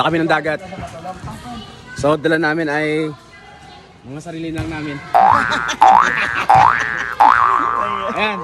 Punta kami ng dagat. So, dala namin ay mga sarili lang namin. Ayan.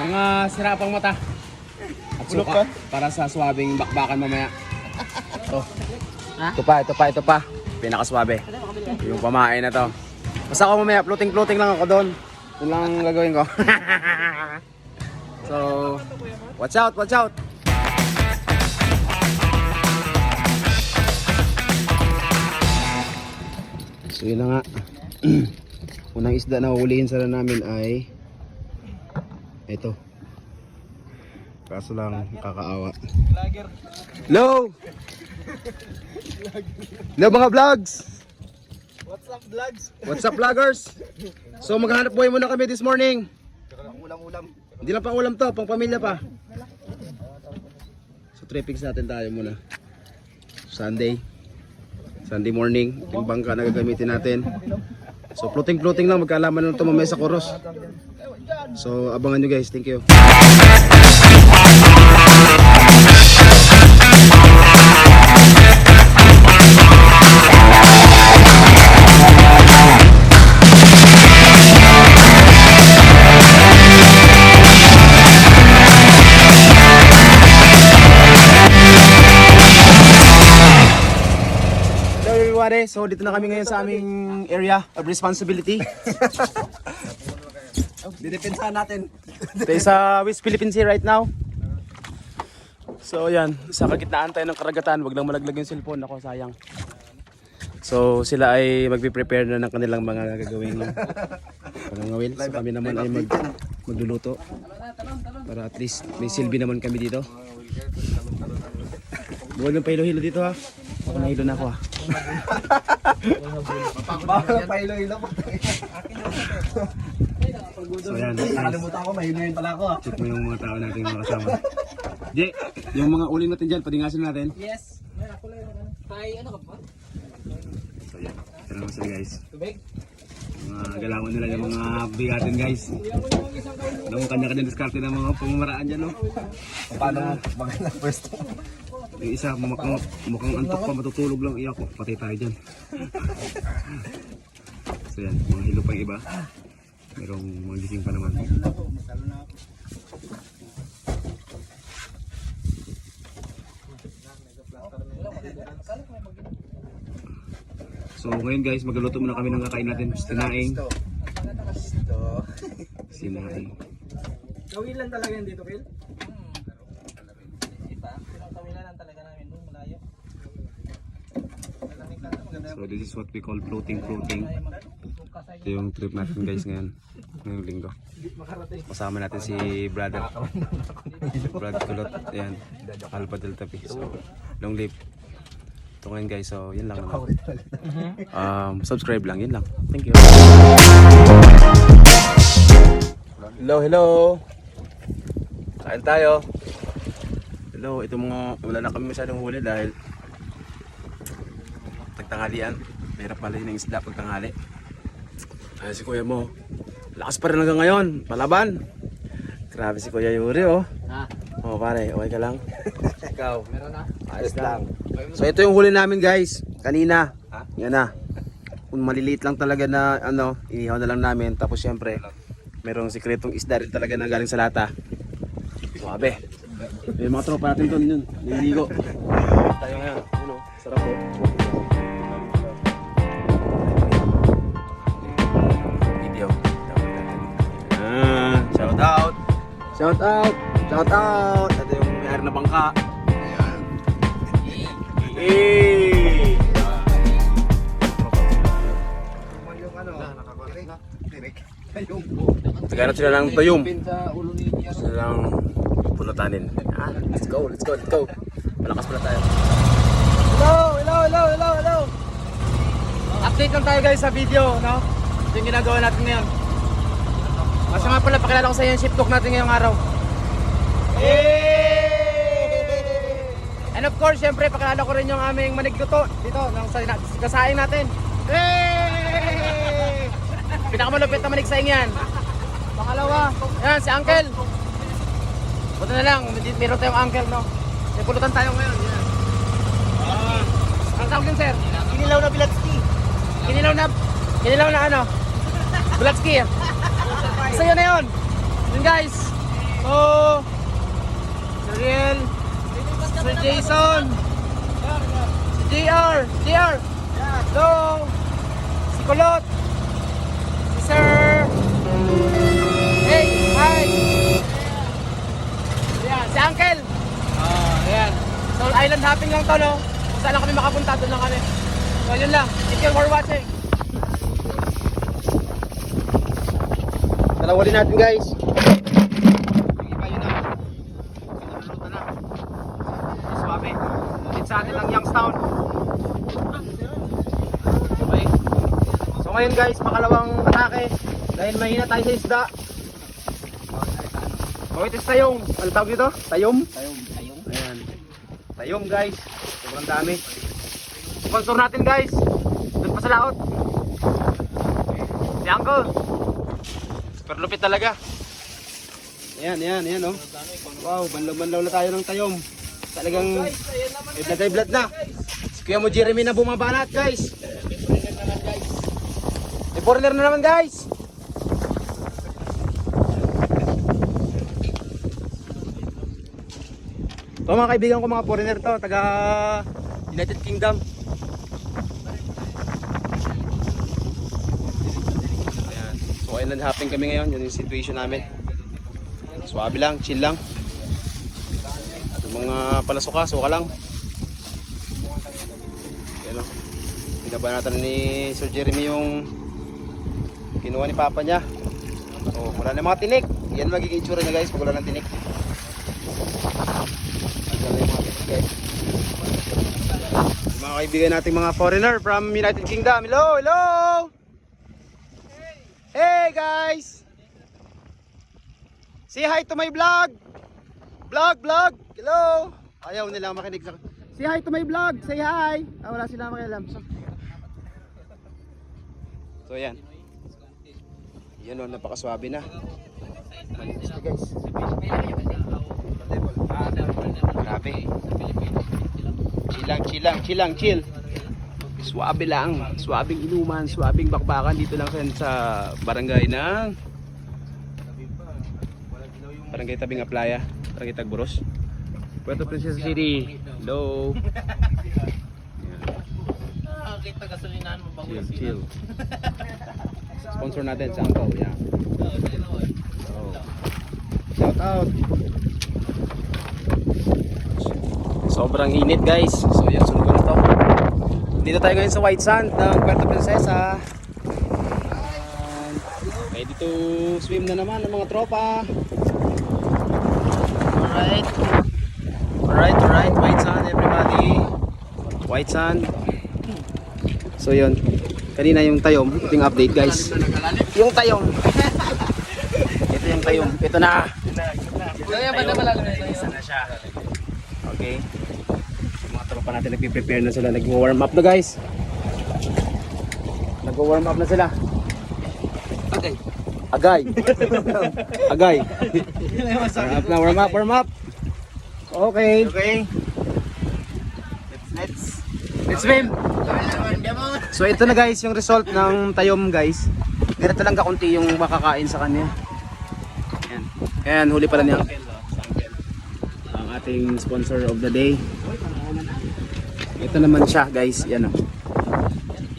Mga sirapang mata. At suka para sa swabing bakbakan mamaya. Ito. Ito pa. Pinakaswabe. Yung pamain na to. Basta ako mamaya, floating lang ako doon. Yun lang ang gagawin ko. So, watch out! So yun na nga. Unang isda na uhulihin sana namin ay ito. Kaso lang kakaawa. Hello! Hello mga vlogs! What's up vlogs? What's up vloggers? So maghanap buhay muna kami this morning. Ulam. Hindi lang pang ulam to, pang pamilya pa. So trippings natin tayo muna. Sunday morning, yung bangka na gagamitin natin. So floating lang, magkaalaman na ito mamaya sa Coros. So abangan nyo guys, thank you. So dito na kami ngayon sa aming area of responsibility. Didepensahan natin. Ito sa West Philippine Sea right now. So yan, sa kagitnaan tayo ng karagatan, wag lang malaglag yung cellphone, ako sayang. So sila ay magpe-prepare na ng kanilang mga gagawing pangangawil. So kami naman ay magluluto para at least may silbi naman kami dito. Huwag ng pahilo-hilo dito ha. Ako nahilo na ako ha. Bawal pahilo-hilo. So yan, Nakalimutan ko, mahinuin pala ako. check mo yung mga tao natin mga kasama. Jay, yung mga uling natin dyan, padingasin natin. Yes. Hi, ano ka pa? So yan, ito naman sila guys. Tubig? Mga galawan nila yung mga bigatin guys. Alam mo kanya-kanya diskarte ng mga pamamaraan dyan no. Paano magandang pwesto? Yung isa mukhang antok pa, matutulog lang, iyak ko, patay tayo dyan. So yan, mga hilo pa yung iba. Merong mga gising pa naman. So ngayon guys, magluluto muna kami ng kakain natin. Sinaing. Gawin lang talaga yan dito, Phil? Pinangkawilan lang talaga namin doon, malayo. So this is what we call floating. Ito yung trip natin guys ngayong linggo. Kasama natin si Brad Kulot. Ayan, Alpha Delta P. So long live. Ito ngayon guys, so yun lang naman. Subscribe lang, yun lang. Thank you. Hello. Kain tayo. Hello, ito mga, wala na kami masyadong huli dahil tagtanghalian. Mahirap pala yun ng isda pag tanghali. Ay, si kuya mo, lakas pa rin hanggang ngayon, palaban. Grabe si Kuya Yuri oh. Oh pare, okay ka lang? Ikaw? Meron na? Ayos lang. So ito yung huli namin guys, kanina. Yan na. Kung maliliit lang talaga na ano, inihaw na lang namin. Tapos syempre, merong sikretong isda rin talaga na galing sa lata. Suabe. May mga tropa natin doon yun, nililigo. Tayo ngayon, ano, sarap po. Video. Shout out. Ito yung may na bangka. Ayan. Tagana sila ng tuyom. Sila lang punatanin. Let's go. Malakas pala tayo. Hello! Update lang tayo guys sa video, no? Ito yung ginagawa natin ngayon. Kasi nga pala, pakilala ko sa iyo yung ship talk natin ngayong araw. And of course, syempre, pakilala ko rin yung aming manigluto dito, ng kasaing natin. Pinakamalupit na manigsaing yan. Pangalawa, yan, si Uncle. Buto na lang, meron tayong uncle, no? May pulutan tayo ngayon. Yan. tawag din, sir? Kinilaw na Bilatski. Kinilaw na ano? Bulatski. So yun na yun. Yun guys. So, Sir Riel, Sir Jason, si JR, hello, si Kulot, si Sir, hey, hi. Ayan, si Uncle. Ayan. So, island hopping lang to, no? Kung saan lang kami makapunta, doon lang kami. So, yun lang. Thank you for watching. Dalawalin natin guys. Yung iba yun na. Pinaluluto na. Swabe. Ulit sa atin lang Youngstown. Okay. So ngayon guys, makalawang atake. Dahil mahina tayo sa isda. Mawitis tayong. Ano tawag dito? Tayom? Tayom. Ayan. Tayom guys. Sobrang dami. Sponsor natin guys. Doon pa sa laot. Si Uncle. Super lupit talaga. Ayan oh. Wow, banlaw na tayo ng tayom. Talagang blood na. Si Kuya mo Jeremy na bumabanat guys. May foreigner na naman guys. Ito mga kaibigan ko, mga foreigner to, taga United Kingdom. Ayan. So island hopping kami ngayon, yun yung situation namin. Swabe lang, chill lang. Yung mga palasuka, suka lang. Ayan o. Pinabanatan ni Sir Jeremy yung kinuha ni Papa niya. So wala na mga tinik. Yan magiging itsura niya guys pag wala ng tinik. Mga kaibigan nating mga foreigner from United Kingdom. Hello, hello. Hey guys. Say hi to my vlog. Vlog. Hello. Ayaw nila makinig sa. Say hi to my vlog. Say hi. Wala sila makialam. So yan. Yan o, napakaswabe na. Malinis na guys. Grabe. Chill. Swabe lang. Swabing inuman, swabing bakbakan dito lang sa barangay ng Barangay Tabing Aplaya, Barangay Tagboros, Puerto Princesa City. Hello. Kita gasolinahan mo bago Chill. Sponsor natin sa Angkaw. Yeah. Shout out. Sobrang init guys. So yan, sunod ko na to. Dito tayo ngayon sa White Sand ng Puerto Princesa. Ready to swim na naman ang mga tropa. Alright, White Sand everybody. White Sand. So yun, kanina yung tayom, ito yung update guys. Yung tayom. Ito yung tayom, ito na. Isa na siya. Okay. Mga tropa natin nagpe-prepare na sila, nag-warm up na guys. Nag-warm up na sila. Agay. Warm up. Okay. Let's swim. So ito na guys yung result ng tayom guys. Ganito lang kakunti yung makakain sa kanya. Ayan, huli pala niya. Ang ating sponsor of the day. Ito naman siya guys, yan o.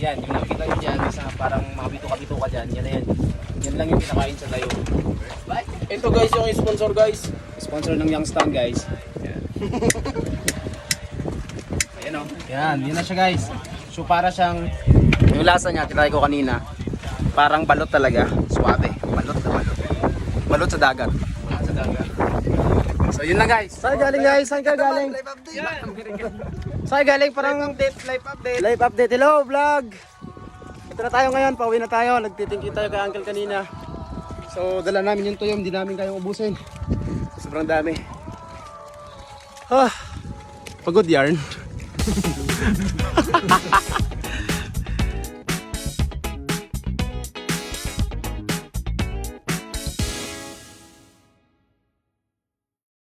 Yan, yung nakikita nyo dyan sa parang mga bituka-bituka dyan, yan na yan. Yan lang yung pinakain sa tayo. Ito guys yung sponsor guys. Sponsor ng Youngstown guys. Yan. Ayan o. Yan, yun na siya guys. So para siyang, yung lasa niya, tinry ko kanina. Parang balot talaga, suwabe. Balot sa dagat. So yun na guys. Saan galing guys? Saan ka galing? Saan galing? Parang live update. Hello vlog. Ito na tayo ngayon. Pauwi na tayo. Nagtitingin tayo kay Uncle kanina. So dala namin yung tuyom. Hindi namin kayong ubusin. Sobrang dami. Pagod yarn.